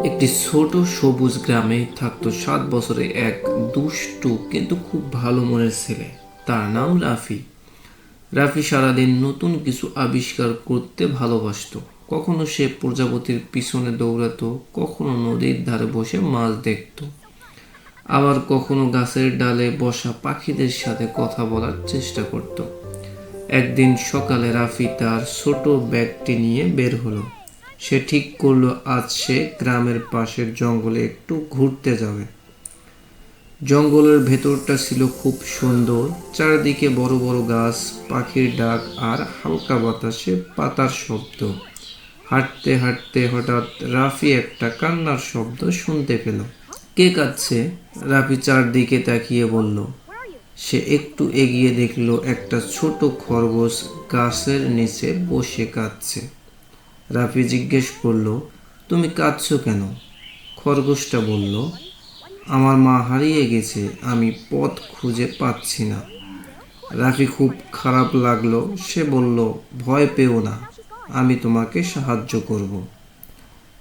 একটি ছোট সবুজ গ্রামে থাকতো 7 বছরের এক দুষ্টু কিন্তু খুব ভালো মনের ছেলে। তার নাম রাফি। রাফি সারাদিন নতুন কিছু আবিষ্কার করতে ভালোবাসতো। কখনো সে প্রজাপতির পিছনে দৌড়াতো, কখনো নদীর ধারে বসে মাছ দেখতো, আবার কখনো গাছের ডালে বসা পাখিদের সাথে কথা বলার চেষ্টা করত। একদিন সকালে রাফি তার ছোট ব্যাগটি নিয়ে বের হলো। সে ঠিক করলো আজ সে গ্রামের পাশের জঙ্গলে একটু ঘুরতে যাবে। জঙ্গলের ভেতরটা ছিল খুব সুন্দর, চারিদিকে বড় বড় গাছ, পাখির ডাক আর হালকা বাতাসে পাতার শব্দ। হাঁটতে হাঁটতে হঠাৎ রাফি একটা কান্নার শব্দ শুনতে পেল। কে কাঁদছে? রাফি চারদিকে তাকিয়ে বলল। সে একটু এগিয়ে দেখল একটা ছোট খরগোশ গাছের নিচে বসে কাঁদছে। রাফি জিজ্ঞেস করল, তুমি কাঁদছো কেন? খরগোশটা বলল, আমার মা হারিয়ে গেছে, আমি পথ খুঁজে পাচ্ছি না। রাফি খুব খারাপ লাগলো। সে বলল, ভয় পেও না, আমি তোমাকে সাহায্য করব।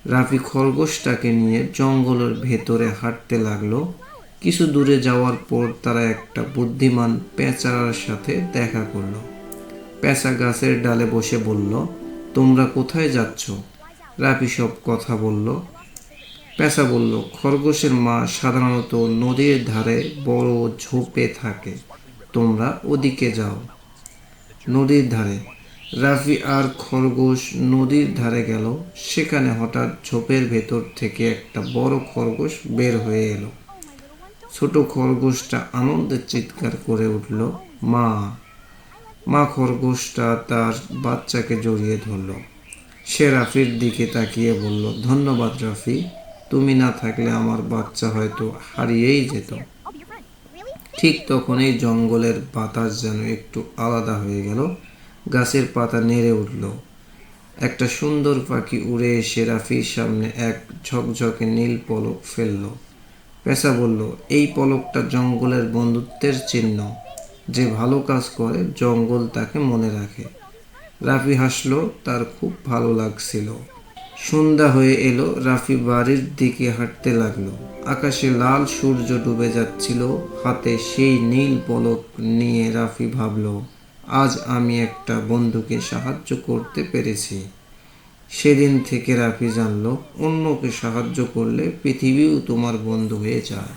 রাফি খরগোশটাকে নিয়ে জঙ্গলের ভেতরে হাঁটতে লাগলো। কিছু দূরে যাওয়ার পর তারা একটা বুদ্ধিমান পেঁচার সাথে দেখা করলো। পেঁচা গাছের ডালে বসে বলল, তোমরা কোথায় যাচ্ছ? রাফি সব কথা বলল। পেঁচা বলল, খরগোশের মা সাধারণত নদীর ধারে বড় ঝোপে থাকে, তোমরা ওদিকে যাও। নদীর ধারে। রাফি আর খরগোশ নদীর ধারে গেল। সেখানে হঠাৎ ঝোপের ভেতর থেকে একটা বড় খরগোশ বের হয়ে এলো। ছোট খরগোশটা আনন্দে চিৎকার করে উঠল, মা। মা খরগোশটা তার বাচ্চাকে জড়িয়ে ধরল। সে রাফির দিকে তাকিয়ে বলল, ধন্যবাদ রাফি, তুমি না থাকলে আমার বাচ্চা হয়তো হারিয়েই যেত। ঠিক তখনই জঙ্গলের বাতাস যেন একটু আলাদা হয়ে গেল। গাছের পাতা নেড়ে উঠল। একটা সুন্দর পাখি উড়ে এসে রাফির সামনে এক ঝকঝকে নীল পলক ফেলল। পেঁচা বলল, এই পলকটা জঙ্গলের বন্ধুত্বের চিহ্ন। যে ভালো কাজ করে জঙ্গল তাকে মনে রাখে। রাফি হাসলো, তার খুব ভালো লাগছিল। সন্ধ্যা হয়ে এলো। রাফি বাড়ির দিকে হাঁটতে লাগলো। আকাশে লাল সূর্য ডুবে যাচ্ছিল। হাতে সেই নীল পলক নিয়ে রাফি ভাবল, আজ আমি একটা বন্ধুকে সাহায্য করতে পেরেছি। সেদিন থেকে রাফি জানল, অন্যকে সাহায্য করলে পৃথিবীও তোমার বন্ধু হয়ে যায়।